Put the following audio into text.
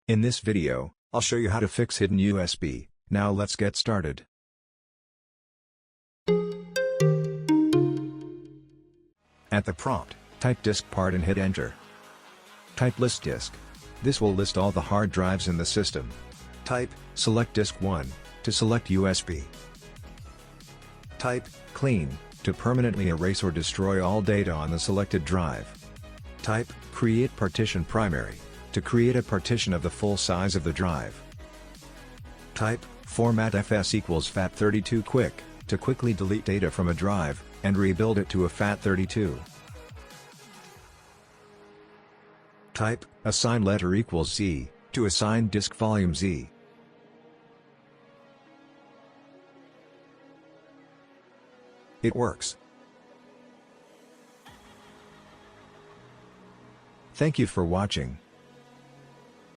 In this video, I'll show you how to fix hidden USB. Now let's get started. At the prompt, type DISKPART and hit enter. Type list disk. This will list all the hard drives in the system. Type select disk 1 to select USB. Type clean to permanently erase or destroy all data on the selected drive. Type create partition primary to create a partition of the full size of the drive. Type format fs equals FAT32 quick to quickly delete data from a drive and rebuild it to a FAT32. Type assign letter equals Z to assign disk volume Z. It works. Thank you for watching.